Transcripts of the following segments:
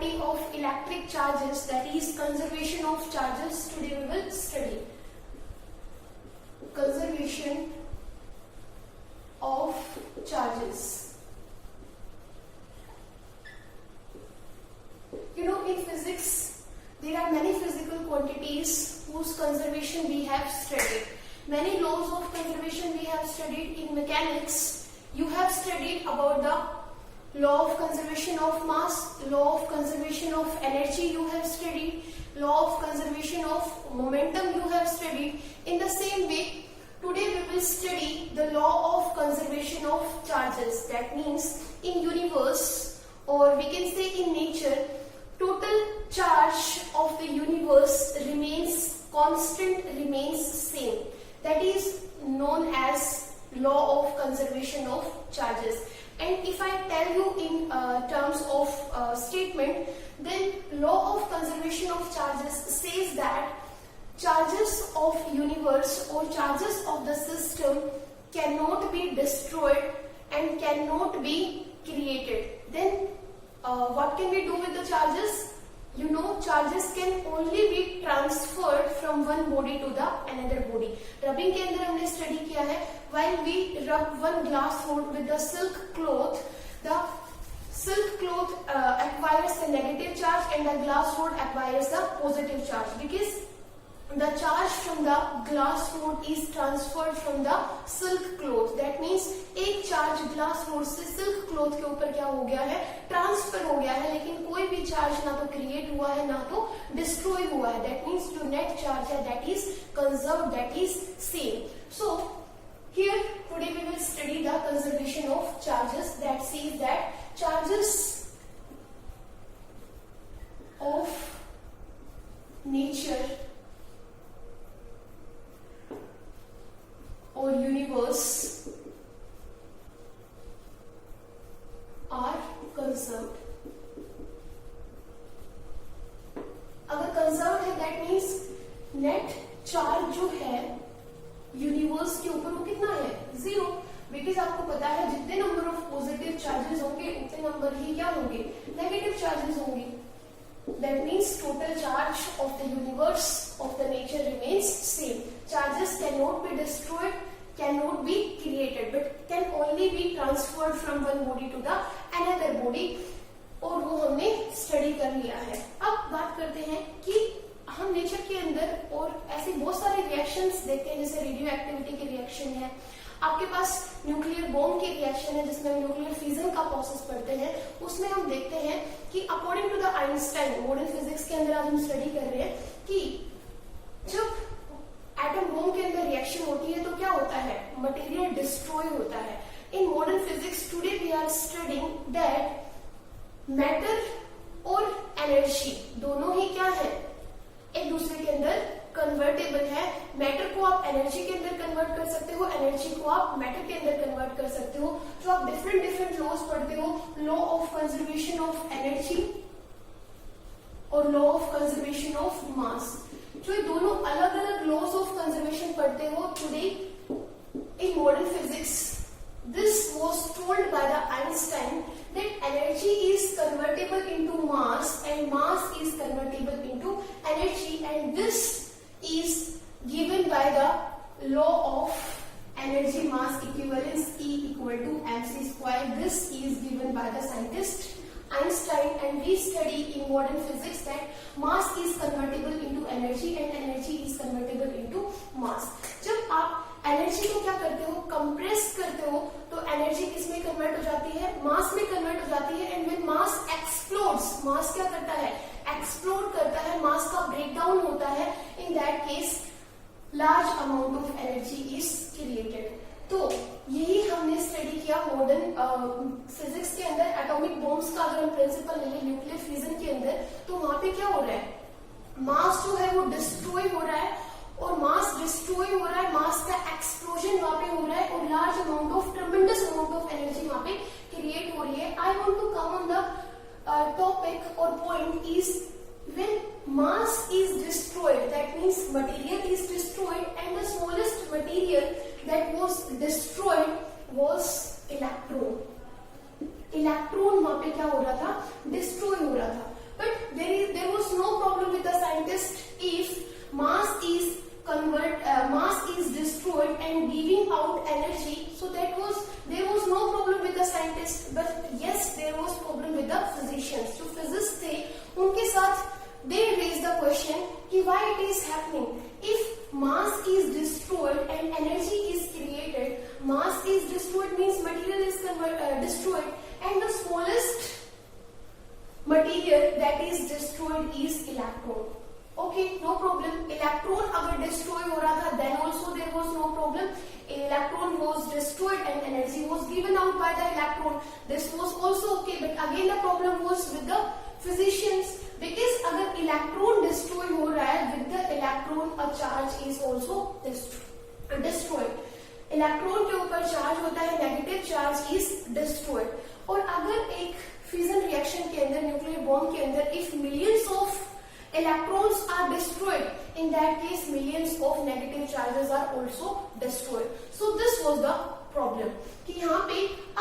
property of electric charges, that is conservation of charges. Today we will study conservation of charges. You know, in physics there are many physical quantities whose conservation we have studied. Many laws of conservation we have studied. In mechanics you have studied about the law of conservation of mass, law of conservation of energy you have studied, law of conservation of momentum you have studied. In the same way, today we will study the law of conservation of charges. That means in universe, or we can say in nature, total charge of the universe remains constant, remains same. That is known as law of conservation of charges. And if I tell you in terms of statement, then law of conservation of charges says that charges of universe or charges of the system cannot be destroyed and cannot be created. Then what can we do with the charges? You know, charges can only be transferred from one body to the another body. Rubbing के अंदर हमने study किया है, while we rub one glass rod with the silk cloth acquires the negative charge and the glass rod acquires the positive charge, because the charge from the glass rod is transferred from the silk cloth. That means एक charge glass rod से silk cloth के ऊपर क्या हो गया है, transfer हो गया है, लेकिन कोई भी चार्ज ना तो क्रिएट हुआ है ना तो डिस्ट्रॉय हुआ है. दैट मीन्स जो नेट चार्ज है that is conserve, that is same. So here today we will study the conservation of charges. That says that charges of nature or universe are conserved. अगर conserved है that means net charge जो है universe के ऊपर वो कितना है, zero. Because आपको पता है जितने नंबर ऑफ पॉजिटिव चार्जेस होंगे उतने नंबर ही क्या होंगे, नेगेटिव चार्जेस होंगे. That means total charge of the universe, of the nature remains same. Charges cannot be destroyed, cannot be created, but can only be transferred from one body to the another body. और वो हमने study कर लिया है. अब बात करते हैं कि हम नेचर के अंदर और ऐसे बहुत सारे रिएक्शंस देखते हैं, जैसे रेडियो एक्टिविटी के रिएक्शन है, आपके पास न्यूक्लियर बॉम्ब के रिएक्शन है जिसमें हम न्यूक्लियर फिजन का प्रोसेस पढ़ते हैं. उसमें हम देखते हैं कि according to the Einstein, modern physics के अंदर आज हम स्टडी कर रहे हैं कि जब एटम बॉम्ब के अंदर रिएक्शन होती है तो क्या होता है, मटेरियल डिस्ट्रॉय होता है. In modern physics today we are studying that matter और एनर्जी दोनों ही क्या है, एक दूसरे के अंदर कन्वर्टेबल है. मैटर को आप एनर्जी के अंदर कन्वर्ट कर सकते हो, एनर्जी को आप मैटर के अंदर कन्वर्ट कर सकते हो. जो आप डिफरेंट लॉज पढ़ते हो, law of conservation of energy और law of conservation of mass, जो ये दोनों अलग अलग लॉज ऑफ कंजर्वेशन पढ़ते हो today in modern physics. This was told by the Einstein that energy is convertible into mass and mass is convertible into energy, and this is given by the law of energy mass equivalence, E equal to mc square. This is given by the scientist Einstein, and we study in modern physics that mass is convertible into energy and energy is convertible into mass. जब आप energy को क्या करते हो, compress करते हो, तो energy किस में कन्वर्ट हो जाती है, मास में कन्वर्ट हो जाती है. एंड व्हेन मास एक्सप्लोड्स, मास क्या करता है, एक्सप्लोड करता है, मास का ब्रेकडाउन होता है. इन that case large amount of energy is created. तो यही हमने स्टडी किया मॉडर्न फिजिक्स के अंदर. एटॉमिक बॉम्ब्स का अगर हम प्रिंसिपल लेंगे न्यूक्लियर फिजन के अंदर, तो वहां पे क्या हो रहा है, मास जो है वो डिस्ट्रॉय हो रहा है, और मास डिस्ट्रॉय हो रहा है, मास का एक्सप्लोजन वहां पे हो रहा है, और large amount of tremendous amount of energy वहां पे क्रिएट हो रही है. I want to come on the topic और point is when mass is destroyed, that means material is destroyed, and the smallest material that was destroyed was electron. Electron वहां पे क्या हो रहा था, डिस्ट्रॉय हो रहा था. but there was no problem with the scientist if mass is destroyed and giving out energy. So there was no problem with the scientist, but yes, there was problem with the physicians. जो physicists थे उनके साथ they raised the question कि why it is happening. If mass is destroyed and energy is created, mass is destroyed means material is destroyed, and the smallest material that is destroyed is electron. Okay, no problem. Electron अगर destroy हो रहा था, then also there was no problem. Electron was destroyed and energy was given out by the electron. This was also okay, but again the problem was with the physicians, because अगर electron destroy हो रहा है, with the electron a charge is also destroyed. Electron के ऊपर charge होता है, negative charge is destroyed. और अगर एक फ्यूजन रिएक्शन के अंदर, न्यूक्लियर बॉम्ब के अंदर, if millions of electrons are destroyed, in that case millions of negative charges are also destroyed. So this was the problem कि यहाँ पे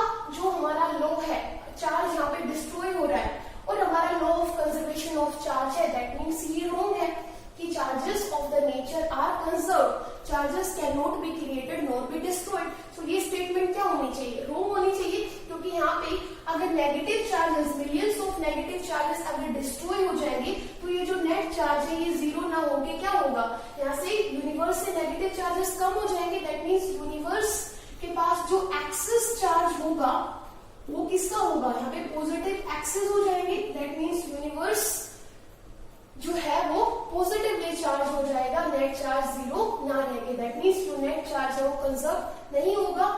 अब जो हमारा लॉ है, चार्ज यहाँ पे डिस्ट्रॉय हो रहा है, और हमारा law of conservation of charge है, दैट मीन्स ये रॉन्ग है कि charges of the nature are conserve, charges can not be created not be destroyed. So ये स्टेटमेंट क्या होनी चाहिए, रॉन्ग होनी चाहिए, क्योंकि यहाँ पे अगर negative charges, millions of negative charges अगर डिस्ट्रॉय हो जाएंगे, तो ये जो नेट चार्ज है ये जीरो ना होके क्या होगा, यहाँ से यूनिवर्स से नेगेटिव चार्जेस कम हो जाएंगे. दैट मीन्स यूनिवर्स के पास जो एक्सेस चार्ज होगा वो किसका होगा, यहाँ पे पॉजिटिव एक्सेस हो जाएंगे. दैट मीन्स यूनिवर्स जो है वो पॉजिटिवली चार्ज हो जाएगा, नेट चार्ज जीरो ना रहेगा. दैट मीन्स जो नेट चार्ज है वो कंजर्व नहीं होगा.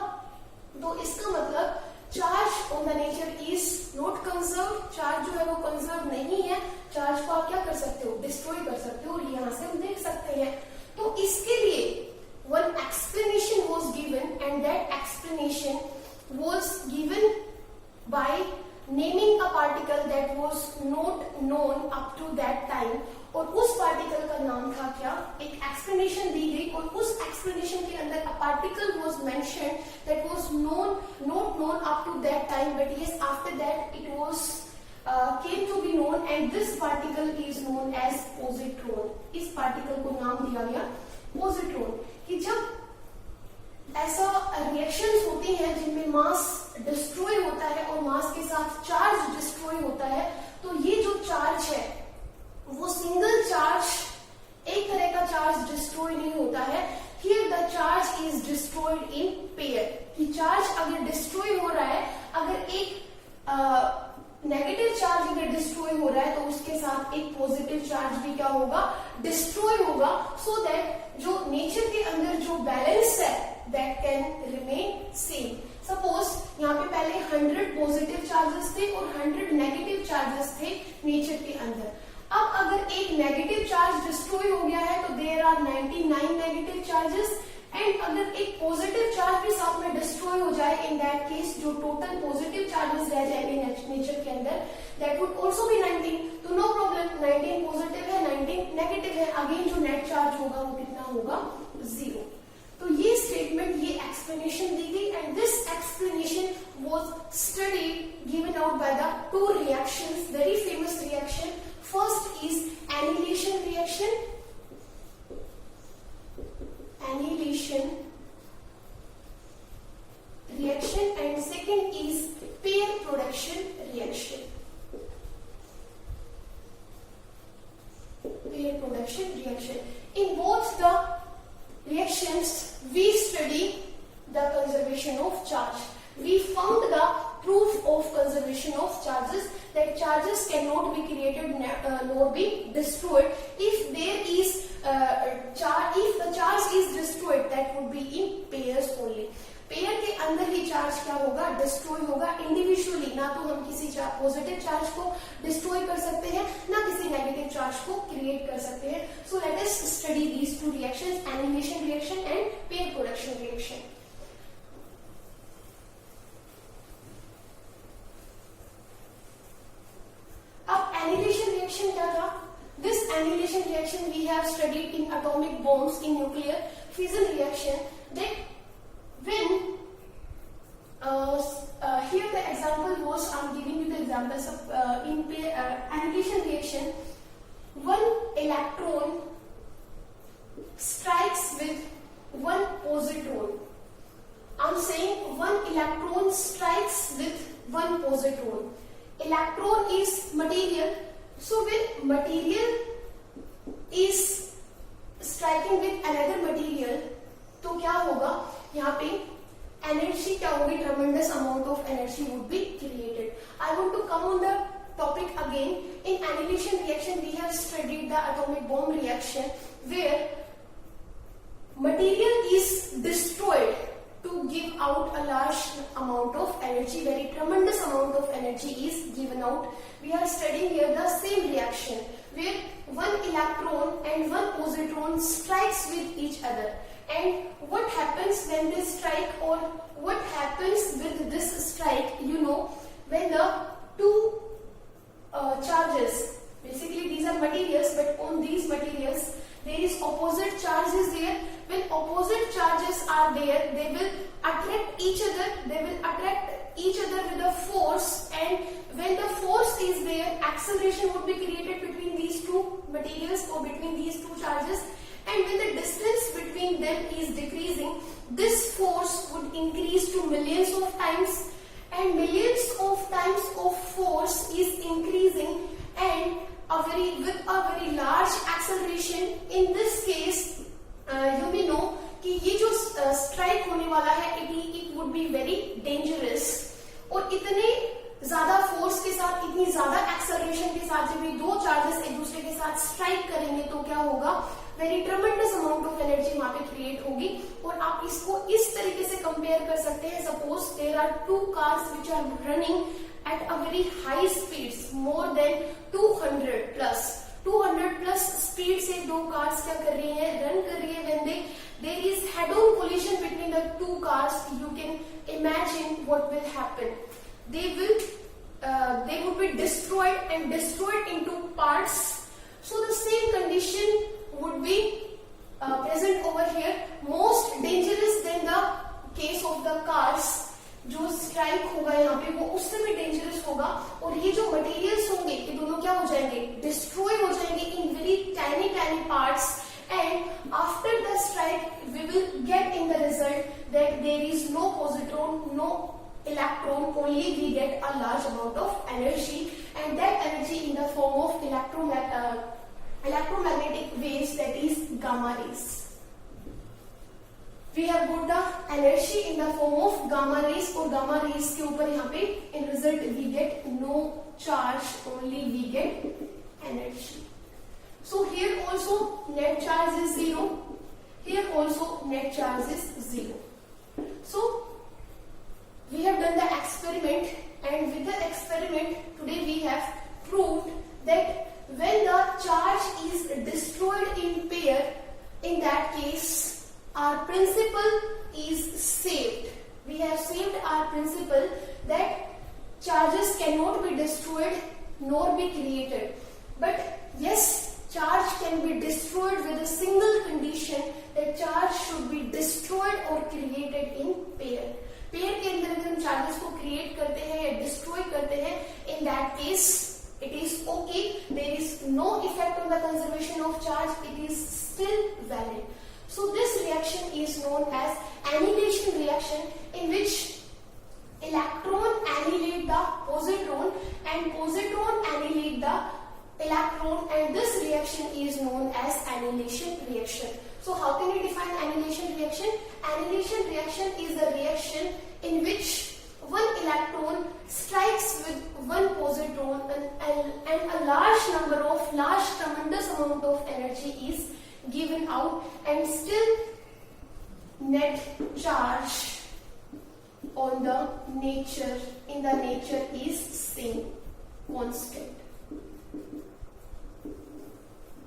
तो इसका मतलब charge on the nature is not conserve, charge जो है वो कंजर्व नहीं है. चार्ज को आप क्या कर सकते हो, डिस्ट्रॉय कर सकते हो, और यहाँ से हम देख सकते हैं. तो इसके लिए one explanation was given, and that explanation was given by naming a particle that was not known up to that time. और उस पार्टिकल का नाम था क्या, एक एक्सप्लेनेशन दी गई, और उस एक्सप्लेनेशन के अंदर a particle was mentioned that was not known up to that time, but yes after that it was came to be known, and this particle is known as positron. इस particle को नाम दिया गया positron. कि जब ऐसा reactions होती हैं जिनमें मास डिस्ट्रॉय होता है और मास के साथ चार्ज डिस्ट्रॉय होता है, तो ये जो चार्ज है वो सिंगल चार्ज, एक तरह का चार्ज डिस्ट्रॉय नहीं होता है. Here the charge is destroyed in pair. कि चार्ज अगर डिस्ट्रॉय हो रहा है, अगर एक नेगेटिव चार्ज अगर डिस्ट्रॉय हो रहा है, तो उसके साथ एक पॉजिटिव चार्ज भी क्या होगा, डिस्ट्रॉय होगा. सो दैट जो नेचर के अंदर जो बैलेंस है that can remain same. Suppose यहाँ पे पहले 100 पॉजिटिव चार्जेस थे और 100 नेगेटिव चार्जेस थे नेचर के अंदर. अब अगर एक नेगेटिव चार्ज डिस्ट्रॉय हो गया है, तो there are 99 negative charges, and अगर एक पॉजिटिव चार्ज भी साथ में डिस्ट्रॉय हो जाए, इन दैट केस जो टोटल पॉजिटिव चार्जेस रह जाएंगे नेचर के अंदर, दैट वुड आल्सो बी 19. तो नो प्रॉब्लम, 19 पॉजिटिव है, 19 नेगेटिव है, अगेन जो नेट चार्ज होगा वो कितना होगा, 0. तो ये स्टेटमेंट, ये एक्सप्लेनेशन दी गई, and this explanation was studied given out by the two reactions, very famous reaction. First is annihilation reaction, and second is pair production reaction. Pair production reaction. In both the reactions we study the conservation of charge. We found the proof of conservation of charges, that charges cannot be created nor be destroyed. If there is if the charge is destroyed, that would be in pairs only. Pair के अंदर ही charge क्या होगा, destroy होगा. Individually ना तो हम किसी positive charge को डिस्ट्रॉय कर सकते हैं, ना किसी नेगेटिव चार्ज को क्रिएट कर सकते हैं. So let us study these two reactions, annihilation reaction and pair production reaction. अब annihilation reaction क्या था? This annihilation reaction we have studied in atomic bombs, in nuclear fission reaction. That when here the example was, I'm giving you the examples of in annihilation electron is material, so when material is striking with another material, तो क्या होगा यहाँ पे energy क्या होगी, tremendous amount of energy would be created. I want to come on the topic again. In annihilation reaction we have studied the atomic bomb reaction where material is destroyed to give out a large amount of energy, very tremendous amount of energy is given out. We are studying here the same reaction where one electron and one positron strikes with each other, and what happens when they strike, or what happens with this strike, you know, when the two charges, basically these are materials, but on these materials there is opposite charges there. When opposite charges are there, they will attract each other, with a force, and when the force is there, acceleration would be created between these two materials or between these two charges, and when the distance between them is decreasing, this force would increase to millions of times, and millions of times of force is increasing, and with a very large acceleration. In this case you may know कि ये जो strike होने वाला है it would be very dangerous, और इतने ज्यादा force के साथ, इतनी ज्यादा एक्सेलरेशन के साथ जब ये दो चार्जेस एक दूसरे के साथ स्ट्राइक करेंगे तो क्या होगा, very tremendous amount of energy वहां पे क्रिएट होगी. और आप इसको इस तरीके से कंपेयर कर सकते हैं. Suppose there are two cars which are running at a very high speeds, more than 200 plus speed से दो कार्स क्या कर रही हैं, रन कर रही है. When there is head on collision between the two cars, you can imagine what will happen. They would be destroyed into parts. So the same condition would be present over here. Most dangerous than the case of the cars. जो strike होगा यहाँ पे वो उससे भी dangerous होगा, और ये जो मटेरियल्स होंगे ये दोनों क्या हो जाएंगे, डिस्ट्रॉय हो जाएंगे in very tiny parts. And after the strike we will get in the result that there is no positron, no electron, only we get a large amount of energy, and that energy in the form of electromagnetic waves, that is gamma rays. We have got the energy in the form of gamma rays, और gamma rays के ऊपर यहाँ पे in result we get no charge, only we get energy. So here also net charge is 0, here also net charge is 0. So we have done the experiment, and with the experiment today we have proved that when the charge is destroyed in pair, in that case our principle is saved. We have saved our principle that charges cannot be destroyed nor be created. But yes, charge can be destroyed with a single condition, that charge should be destroyed or created in pair. Pair के अंदर अगर हम charges को create करते हैं या destroy करते हैं, in that case it is okay, there is no effect on the conservation of charge, it is still valid. So this reaction is known as annihilation reaction, in which electron annihilate the positron and positron annihilate the electron, and this reaction is known as annihilation reaction. So how can we define annihilation reaction? Annihilation reaction is the reaction in which one electron strikes with one positron, and a large tremendous amount of energy is given out, and still net charge on the nature is same, constant.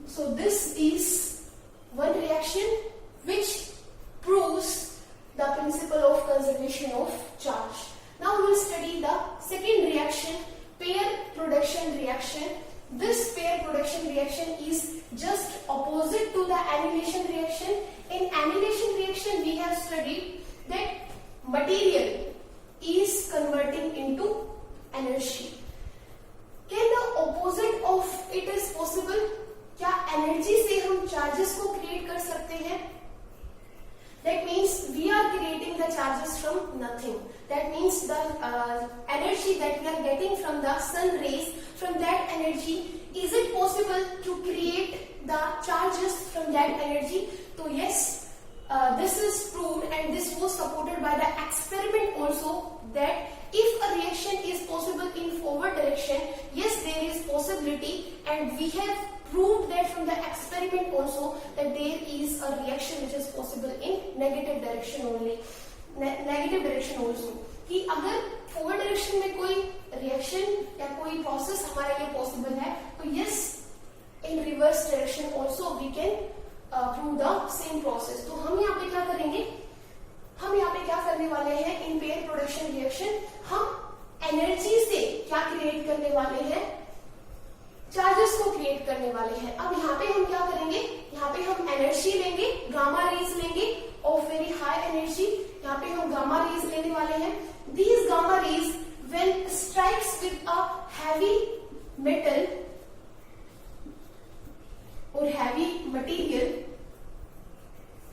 So this is one reaction which proves the principle of conservation of charge. Now we will study the second reaction, pair production reaction. This pair production reaction is just opposite to the annihilation reaction. In annihilation reaction we have studied that material is converting into energy. Can the opposite of it is possible? क्या energy से हम charges को create कर सकते हैं? That means we are creating getting the charges from nothing. That means the energy that we are getting from the sun rays, from that energy, is it possible to create the charges from that energy? So yes, this is proved, and this was supported by the experiment also, that if a reaction is possible in forward direction, yes, there is possibility, and we have proved that from the experiment also that there is a reaction which is possible in negative direction only, negative direction also, कि अगर forward direction में कोई reaction या कोई process हमारे लिए possible है, तो yes, in reverse direction also we can prove the same process. तो हम यहाँ पे क्या करेंगे, हम यहाँ पे क्या करने वाले हैं, इन पेयर प्रोडक्शन रिएक्शन हम एनर्जी से क्या क्रिएट करने वाले हैं, चार्जेस को क्रिएट करने वाले हैं. अब यहाँ पे हम क्या करेंगे, यहाँ पे हम एनर्जी लेंगे, गामा रेज लेंगे ऑफ वेरी हाई एनर्जी. यहाँ पे हम गामा रेज लेने वाले हैं. These gamma rays when strikes with a heavy metal or heavy material,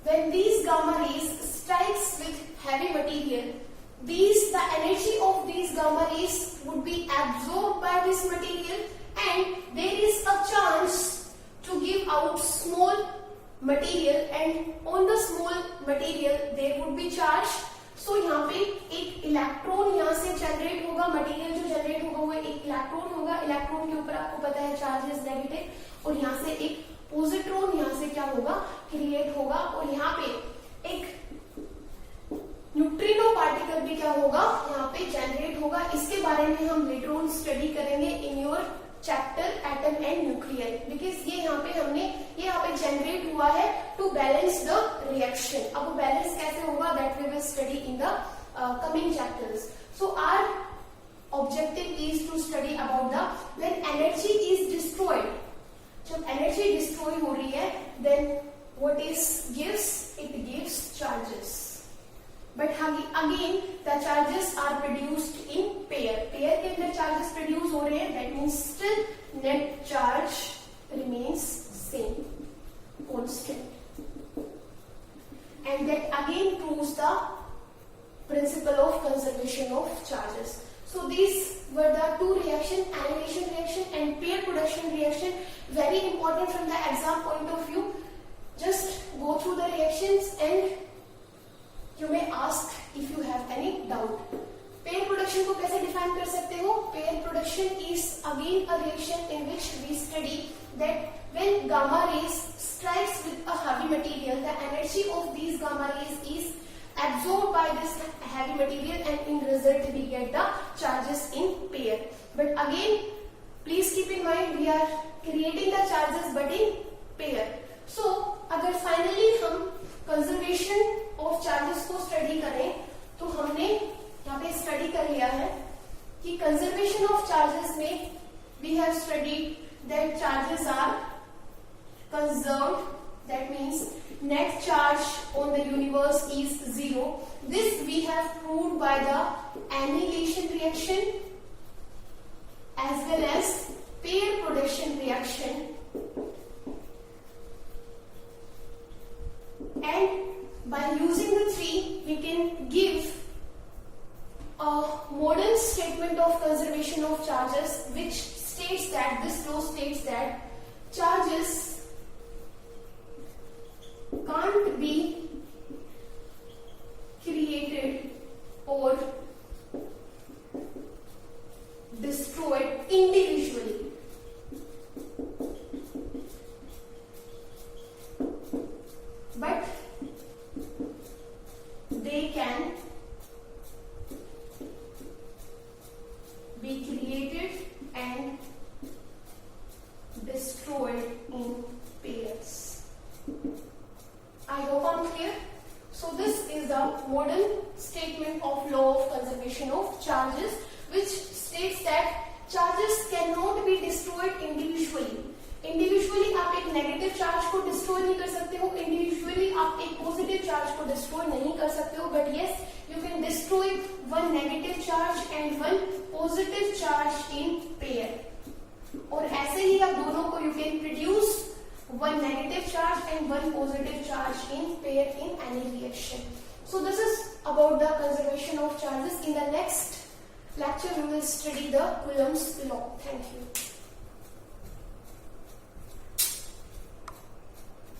when these gamma rays strikes with heavy material, the energy of these gamma rays would be absorbed by this material, and there is a chance to give out small material, and on the small material there would be charge. So यहाँ पे एक electron यहाँ से generate होगा, material जो generate होगा वो एक इलेक्ट्रॉन होगा. इलेक्ट्रॉन के ऊपर आपको पता है चार्ज इज नेगेटिव, और यहाँ से एक पॉजिट्रॉन यहाँ से क्या होगा, क्रिएट होगा, और यहाँ पे एक न्यूट्रिनो पार्टिकल भी क्या होगा, यहाँ पे जनरेट होगा. इसके बारे में हम लेटर ऑन स्टडी करेंगे in your chapter atom and nuclear, because ये यहाँ पे हमने ये यहाँ पे जनरेट हुआ है टू बैलेंस द रिएक्शन. अब वो बैलेंस कैसे होगा, that we will study in the coming chapters. So our objective is to study about the when energy is destroyed. जब एनर्जी डिस्ट्रॉय हो रही है, then what is gives, it gives charges. But again the charges are produced in pair. Pair के अंदर charges produce हो रहे हैं, that means still net charge remains same, constant, and that again proves the principle of conservation of charges. So these were the two reaction, annihilation reaction and pair production reaction, very important from the exam point of view. Just go through the reactions and you may ask if you have any doubt. Pair production को कैसे define कर सकते हो? Pair production is again a reaction in which we study that when gamma rays strikes with a heavy material, the energy of these gamma rays is absorbed by this heavy material, and in result we get the charges in pair. But again, please keep in mind we are creating the charges but in pair. So अगर finally हम conservation of charges को study करें, तो हमने यहाँ पे study कर लिया है कि conservation of charges में we have studied that charges are conserved. That means net charge on the universe is 0. This we have proved by the annihilation reaction as well as pair production reaction, and by using the three we can give a modern statement of conservation of charges, which states that this law states that charges can't be created or destroyed individually, but they can be created and destroyed in pairs. I hope I'm clear. So this is the modern statement of law of conservation of charges, which states that charges cannot be destroyed individually. Individually आप एक negative charge को destroy नहीं कर सकते हो, individually आप एक positive charge को डिस्ट्रॉय नहीं कर सकते हो, but yes you can destroy one negative charge and one positive charge in pair. और ऐसे ही आप दोनों को you can produce one negative charge and one positive charge in pair in any reaction. So this is about the conservation of charges. In the next lecture, we will study the Coulomb's law. Thank you.